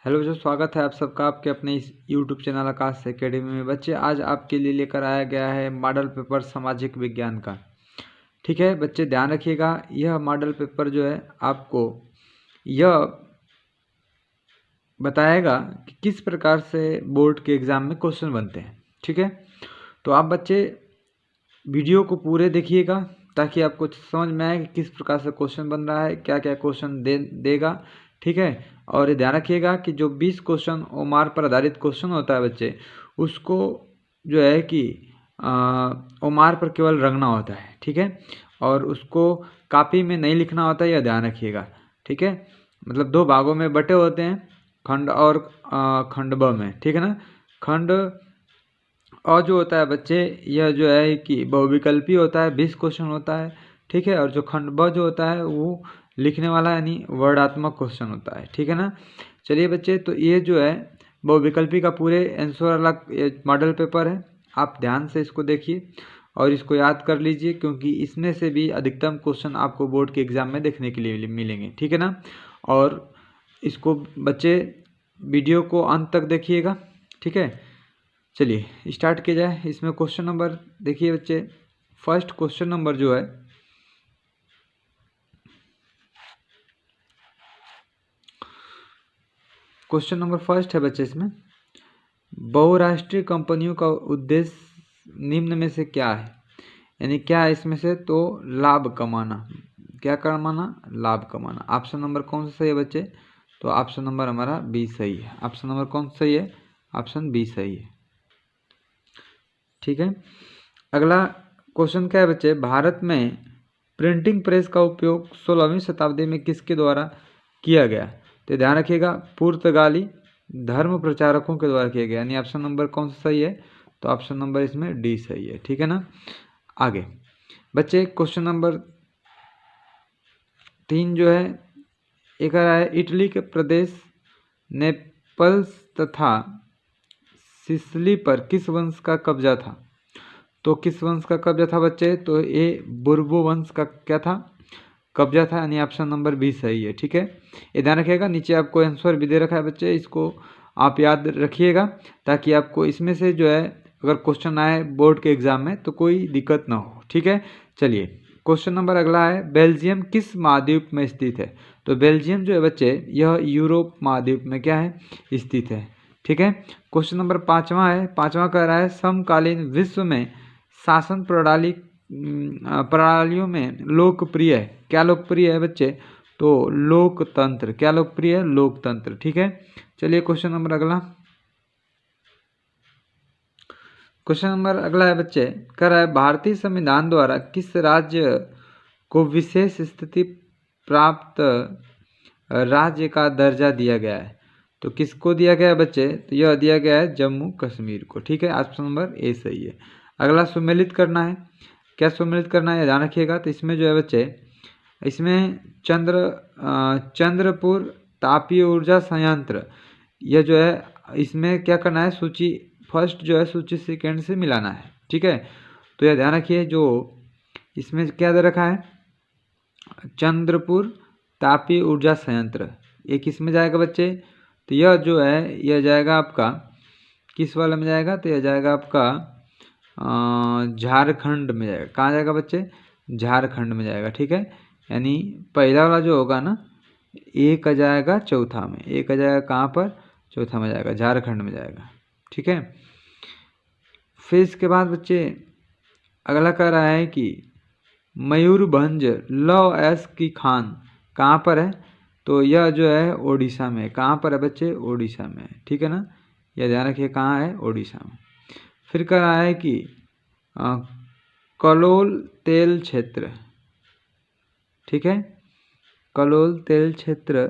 Hello बच्चों, स्वागत है आप सबका आपके अपने इस यूट्यूब चैनल आकाश एकेडमी में। बच्चे आज आपके लिए लेकर आया गया है मॉडल पेपर सामाजिक विज्ञान का। ठीक है बच्चे, ध्यान रखिएगा। यह मॉडल पेपर जो है आपको यह बताएगा कि किस प्रकार से बोर्ड के एग्ज़ाम में क्वेश्चन बनते हैं। ठीक है, तो आप बच्चे वीडियो को पूरे देखिएगा ताकि आपको समझ में आए कि किस प्रकार से क्वेश्चन बन रहा है, क्या क्या क्वेश्चन देगा। ठीक है, और ये ध्यान रखिएगा कि जो 20 क्वेश्चन ओमार पर आधारित क्वेश्चन होता है बच्चे, उसको जो है कि ओमार पर केवल रंगना होता है। ठीक है, और उसको कॉपी में नहीं लिखना होता है, यह ध्यान रखिएगा। ठीक है, मतलब 2 भागों में बटे होते हैं, खंड और खंड ब में। ठीक है ना, खंड और जो होता है बच्चे, यह जो है कि बहुविकल्पी होता है, 20 क्वेश्चन होता है। ठीक है, और जो खंड ब जो होता है वो लिखने वाला यानी वर्णात्मक क्वेश्चन होता है। ठीक है ना, चलिए बच्चे, तो ये जो है बहुविकल्पी का पूरे आंसर अलग मॉडल पेपर है। आप ध्यान से इसको देखिए और इसको याद कर लीजिए, क्योंकि इसमें से भी अधिकतम क्वेश्चन आपको बोर्ड के एग्ज़ाम में देखने के लिए मिलेंगे। ठीक है ना, और इसको बच्चे वीडियो को अंत तक देखिएगा। ठीक है, चलिए स्टार्ट किया जाए। इसमें क्वेश्चन नंबर देखिए बच्चे, फर्स्ट क्वेश्चन नंबर जो है क्वेश्चन नंबर फर्स्ट है बच्चे, इसमें बहुराष्ट्रीय कंपनियों का उद्देश्य निम्न में से क्या है। यानी क्या है इसमें से, तो लाभ कमाना। क्या कमाना? लाभ कमाना। ऑप्शन नंबर कौन सा सही है बच्चे, तो ऑप्शन नंबर हमारा बी सही है। ऑप्शन नंबर कौन सा सही है? ऑप्शन बी सही है। ठीक है, अगला क्वेश्चन क्या है बच्चे, भारत में प्रिंटिंग प्रेस का उपयोग 16वीं शताब्दी में किसके द्वारा किया गया? तो ध्यान रखिएगा, पुर्तगाली धर्म प्रचारकों के द्वारा किया गया। यानी ऑप्शन नंबर कौन सा सही है, तो ऑप्शन नंबर इसमें डी सही है। ठीक है ना, आगे बच्चे क्वेश्चन नंबर 3 जो है एक आ रहा है, इटली के प्रदेश नेपल्स तथा सिसिली पर किस वंश का कब्जा था? तो किस वंश का कब्जा था बच्चे, तो ये बुर्बो वंश का क्या था? कब्जा था। यानी ऑप्शन नंबर बी सही है। ठीक है, ये ध्यान रखिएगा, नीचे आपको आंसर भी दे रखा है बच्चे, इसको आप याद रखिएगा ताकि आपको इसमें से जो है अगर क्वेश्चन आए बोर्ड के एग्जाम में तो कोई दिक्कत ना हो। ठीक है, चलिए क्वेश्चन नंबर अगला है, बेल्जियम किस महाद्वीप में स्थित है? तो बेल्जियम जो है बच्चे, यह यूरोप महाद्वीप में क्या है? स्थित है। ठीक है, क्वेश्चन नंबर 5वां है, 5वां कह रहा है, समकालीन विश्व में शासन प्रणालियों में लोकप्रिय है। क्या लोकप्रिय है बच्चे, तो लोकतंत्र। क्या लोकप्रिय है? लोकतंत्र। ठीक है, चलिए क्वेश्चन नंबर अगला, क्वेश्चन नंबर अगला है बच्चे, कह रहा है, भारतीय संविधान द्वारा किस राज्य को विशेष स्थिति प्राप्त राज्य का दर्जा दिया गया है? तो किसको दिया गया है बच्चे, तो यह दिया गया है जम्मू कश्मीर को। ठीक है, ऑप्शन नंबर ए सही है। अगला सुमेलित करना है। क्या सुमेलित करना है, ध्यान रखिएगा। तो इसमें जो है बच्चे, इसमें चंद्रपुर तापीय ऊर्जा संयंत्र, यह जो है इसमें क्या करना है, सूची फर्स्ट जो है सूची सेकेंड से मिलाना है। ठीक है, तो यह ध्यान रखिए, जो इसमें क्या दे रखा है, चंद्रपुर तापीय ऊर्जा संयंत्र, ये किस में जाएगा बच्चे, तो यह जो है यह जाएगा आपका किस वाले में जाएगा, तो यह जाएगा आपका झारखंड में जाएगा। कहाँ जाएगा बच्चे? झारखंड में जाएगा। ठीक है, यानी पहला वाला जो होगा ना, एक आ जाएगा चौथा में, एक आ जाएगा कहाँ पर? चौथा में जाएगा, झारखंड में जाएगा। ठीक है, फिर इसके बाद बच्चे अगला कह रहा है कि मयूरभंज लौह अयस्क की खान कहाँ पर है? तो यह जो है ओडिशा में। कहाँ पर है बच्चे? ओडिशा में। ठीक है ना, यह ध्यान रखिए कहाँ है? ओडिशा में। फिर कह रहा है कि कलोल तेल क्षेत्र। ठीक है, कलोल तेल क्षेत्र,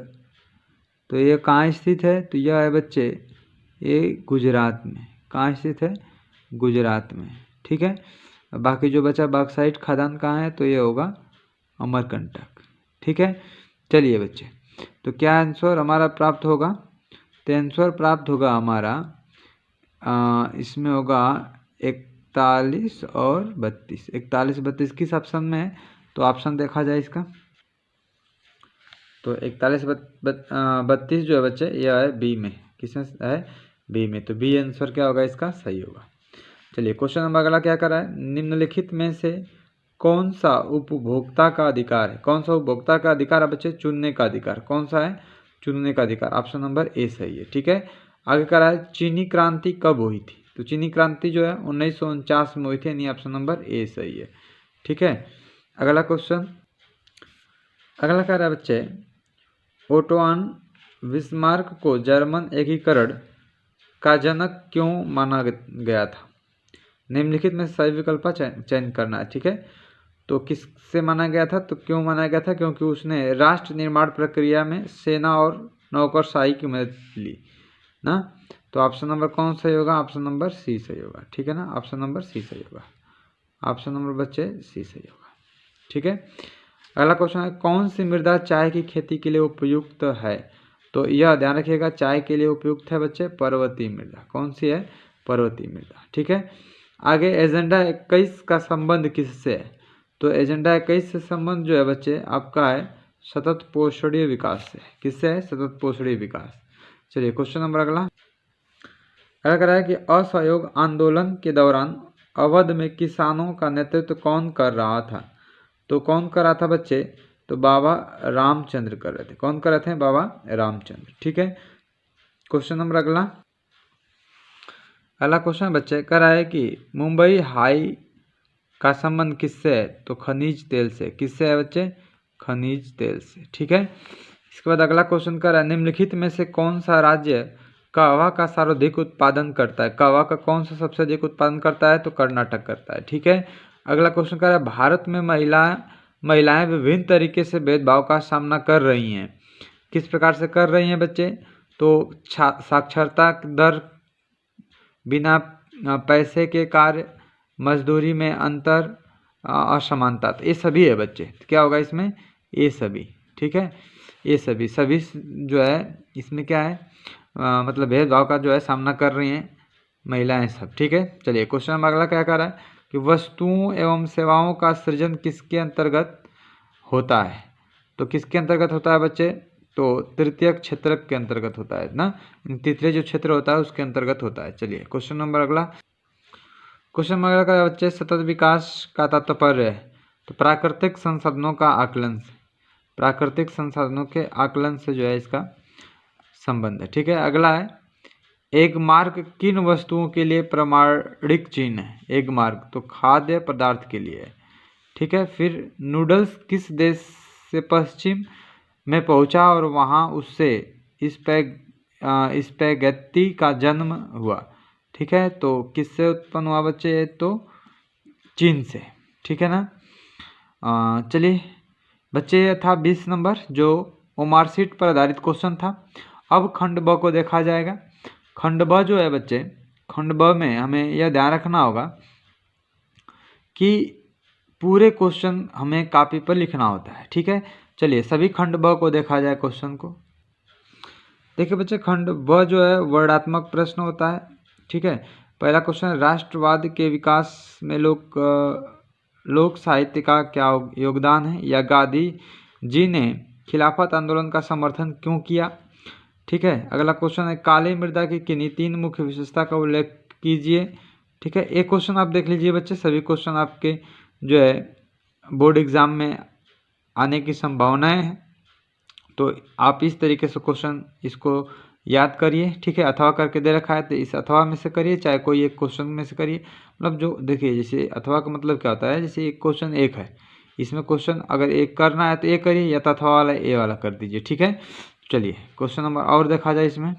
तो ये कहाँ स्थित है? तो यह है बच्चे, ये गुजरात में। कहाँ स्थित है? गुजरात में। ठीक है, बाकी जो बचा बॉक्साइट खदान कहाँ है, तो ये होगा अमरकंटक। ठीक है, चलिए बच्चे, तो क्या आंसर हमारा प्राप्त होगा? तो आंसर प्राप्त होगा हमारा इसमें होगा 41 और 32। 41 32 किस ऑप्शन में है? तो ऑप्शन देखा जाए इसका, तो 41-32 जो है बच्चे यह है बी में, किसमें है, बी में। तो बी आंसर क्या होगा इसका, सही होगा। चलिए क्वेश्चन नंबर अगला क्या कर रहा है, निम्नलिखित में से कौन सा उपभोक्ता का अधिकार है, कौन सा उपभोक्ता का अधिकार है बच्चे, चुनने का अधिकार, कौन सा है, चुनने का अधिकार। ऑप्शन नंबर ए सही है। ठीक है, आगे कर रहा है चीनी क्रांति कब हुई थी, तो चीनी क्रांति जो है 1949 में हुई थी, यानी ऑप्शन नंबर ए सही है। ठीक है, अगला क्वेश्चन, अगला कह रहा है बच्चे ओटोआन बिस्मार्क को जर्मन एकीकरण का जनक क्यों माना गया था, निम्नलिखित में सही विकल्प चयन करना है। ठीक है, तो किससे माना गया था, तो क्यों माना गया था, क्योंकि उसने राष्ट्र निर्माण प्रक्रिया में सेना और नौकरशाही की मदद ली ना। तो ऑप्शन नंबर कौन सही होगा, ऑप्शन नंबर सी सही होगा। ठीक है ना, ऑप्शन नंबर सी सही होगा, ऑप्शन नंबर बच्चे सी सही होगा। ठीक है, अगला क्वेश्चन है कौन सी मृदा चाय की खेती के लिए उपयुक्त है, तो यह ध्यान रखिएगा चाय के लिए उपयुक्त है बच्चे पर्वतीय मृदा, कौन सी है, पर्वतीय मृदा। ठीक है, आगे एजेंडा 21 का संबंध किससे है, तो एजेंडा 21 से संबंध जो है बच्चे आपका है सतत पोषणीय विकास से, किससे है, सतत पोषणीय विकास। चलिए क्वेश्चन नंबर अगला कह रहा है कि असहयोग आंदोलन के दौरान अवध में किसानों का नेतृत्व कौन कर रहा था, तो कौन कर रहा था बच्चे, तो बाबा रामचंद्र कर रहे थे, कौन कर रहे थे, बाबा रामचंद्र। ठीक है, क्वेश्चन नंबर अगला क्वेश्चन बच्चे कह रहा है कि मुंबई हाई का संबंध किससे है, तो खनिज तेल से, किससे है बच्चे, खनिज तेल से। ठीक है, इसके बाद अगला क्वेश्चन कर रहा है निम्नलिखित में से कौन सा राज्य कहवा का सर्वाधिक उत्पादन करता है, कहवा का कौन सा सबसे अधिक उत्पादन करता है, तो कर्नाटक करता है। ठीक है, अगला क्वेश्चन कर रहा है भारत में महिलाएं विभिन्न तरीके से भेदभाव का सामना कर रही हैं, किस प्रकार से कर रही हैं बच्चे, तो साक्षरता दर, बिना पैसे के कार्य, मजदूरी में अंतर, असमानता, तो ये सभी है बच्चे, तो क्या होगा इसमें, ये सभी। ठीक है, ये सभी जो है इसमें क्या है, मतलब भेदभाव का जो है सामना कर रही हैं महिलाएं सब। ठीक है, चलिए क्वेश्चन नंबर अगला क्या कर रहा है कि वस्तुओं एवं सेवाओं का सृजन किसके अंतर्गत होता है, तो किसके अंतर्गत होता है बच्चे, तो तृतीयक क्षेत्र के अंतर्गत होता है ना, तृतीय जो क्षेत्र होता है उसके अंतर्गत होता है। चलिए क्वेश्चन नंबर अगला का बच्चे सतत विकास का तात्पर्य है, तो प्राकृतिक संसाधनों का आकलन से, प्राकृतिक संसाधनों के आकलन से जो है इसका संबंध है। ठीक है, अगला है एक मार्क किन वस्तुओं के लिए प्रमाणिक चिन्ह है, एक मार्क तो खाद्य पदार्थ के लिए है। ठीक है, फिर नूडल्स किस देश से पश्चिम में पहुंचा और वहां उससे स्पैगेटी का जन्म हुआ। ठीक है, तो किससे उत्पन्न हुआ बच्चे, तो चीन से। ठीक है ना, चलिए बच्चे ये था 20 नंबर जो ओमारशीट पर आधारित क्वेश्चन था। अब खंड ब को देखा जाएगा। खंड ब जो है बच्चे, खंड ब में हमें यह ध्यान रखना होगा कि पूरे क्वेश्चन हमें कॉपी पर लिखना होता है। ठीक है, चलिए सभी खंड ब को देखा जाए क्वेश्चन को। देखिए बच्चे खंड ब जो है वर्णात्मक प्रश्न होता है। ठीक है, पहला क्वेश्चन राष्ट्रवाद के विकास में लोक साहित्य का क्या योगदान है, या गांधी जी ने खिलाफत आंदोलन का समर्थन क्यों किया। ठीक है, अगला क्वेश्चन है काली मृदा की किन्हीं 3 मुख्य विशेषता का उल्लेख कीजिए। ठीक है, एक क्वेश्चन आप देख लीजिए बच्चे, सभी क्वेश्चन आपके जो है बोर्ड एग्जाम में आने की संभावनाएं हैं, तो आप इस तरीके से क्वेश्चन इसको याद करिए। ठीक है, अथवा करके दे रखा है तो इस अथवा में से करिए, चाहे कोई एक क्वेश्चन में से करिए। मतलब जो देखिए जैसे अथवा का मतलब क्या होता है, जैसे एक क्वेश्चन एक है, इसमें क्वेश्चन अगर एक करना है तो एक करिए, या तो अथवा वाला ए वाला कर दीजिए। ठीक है, चलिए क्वेश्चन नंबर और देखा जाए इसमें।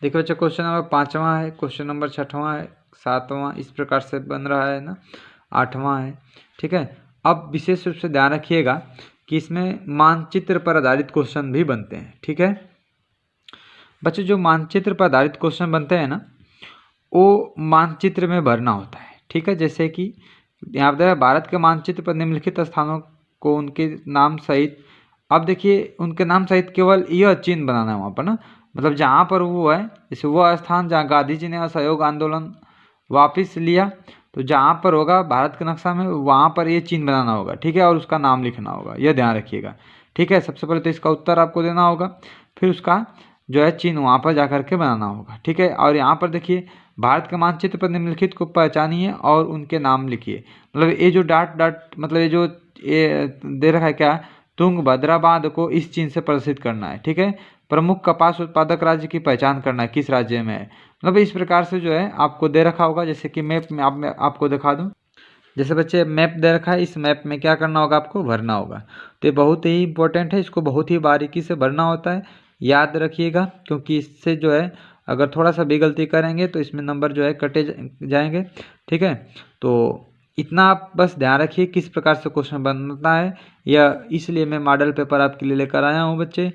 देखिए बच्चा क्वेश्चन नंबर 5वां है, क्वेश्चन नंबर 6वां है, 7वां, इस प्रकार से बन रहा है ना, 8वां है। ठीक है, अब विशेष रूप से ध्यान रखिएगा कि इसमें मानचित्र पर आधारित क्वेश्चन भी बनते हैं। ठीक है बच्चे, जो मानचित्र पर आधारित क्वेश्चन बनते हैं ना, वो मानचित्र में भरना होता है। ठीक है, जैसे कि यहाँ पर भारत के मानचित्र पर निम्नलिखित स्थानों को उनके नाम सहित, अब देखिए उनके नाम सहित केवल यह चिन्ह बनाना है वहाँ पर ना, मतलब जहाँ पर वो है, जैसे वो स्थान जहाँ गांधी जी ने असहयोग आंदोलन वापस लिया, तो जहाँ पर होगा भारत के नक्शा में वहाँ पर ये चिन्ह बनाना होगा। ठीक है, और उसका नाम लिखना होगा, यह ध्यान रखिएगा। ठीक है। सबसे पहले तो इसका उत्तर आपको देना होगा, फिर उसका जो है चिन्ह वहाँ पर जा कर के बनाना होगा, ठीक है। और यहाँ पर देखिए भारत के मानचित्र पर निम्नलिखित को पहचानिए और उनके नाम लिखिए। मतलब ये जो डॉट डॉट मतलब ये जो ये दे रखा है क्या, तुंगभद्रा बांध को इस चिन्ह से प्रदर्शित करना है, ठीक है। प्रमुख कपास उत्पादक राज्य की पहचान करना है, किस राज्य में है। मतलब इस प्रकार से जो है आपको दे रखा होगा। जैसे कि मैप में आपको दिखा दूँ, जैसे बच्चे मैप दे रखा है, इस मैप में क्या करना होगा, आपको भरना होगा। तो ये बहुत ही इंपॉर्टेंट है, इसको बहुत ही बारीकी से भरना होता है, याद रखिएगा, क्योंकि इससे जो है अगर थोड़ा सा भी गलती करेंगे तो इसमें नंबर जो है कटे जाएंगे, ठीक है। तो इतना आप बस ध्यान रखिए किस प्रकार से क्वेश्चन बनता है, या इसलिए मैं मॉडल पेपर आपके लिए लेकर आया हूँ बच्चे।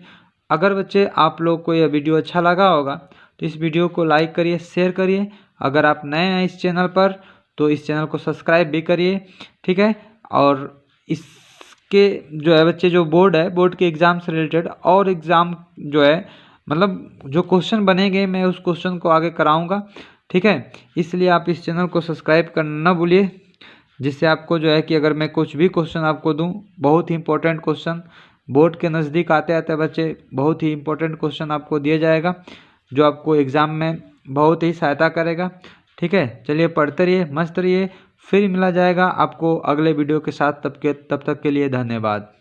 अगर बच्चे आप लोग को यह वीडियो अच्छा लगा होगा तो इस वीडियो को लाइक करिए, शेयर करिए। अगर आप नए हैं इस चैनल पर तो इस चैनल को सब्सक्राइब भी करिए, ठीक है। और इसके जो है बच्चे जो बोर्ड है, बोर्ड के एग्ज़ाम से रिलेटेड और एग्ज़ाम जो है मतलब जो क्वेश्चन बनेंगे मैं उस क्वेश्चन को आगे कराऊंगा, ठीक है। इसलिए आप इस चैनल को सब्सक्राइब करना ना भूलिए, जिससे आपको जो है कि अगर मैं कुछ भी क्वेश्चन आपको दूं, बहुत ही इंपॉर्टेंट क्वेश्चन बोर्ड के नज़दीक आते आते बच्चे बहुत ही इंपॉर्टेंट क्वेश्चन आपको दिया जाएगा, जो आपको एग्ज़ाम में बहुत ही सहायता करेगा, ठीक है। चलिए पढ़ते रहिए, मस्त रहिए, फिर मिला जाएगा आपको अगले वीडियो के साथ। तब तक के लिए धन्यवाद।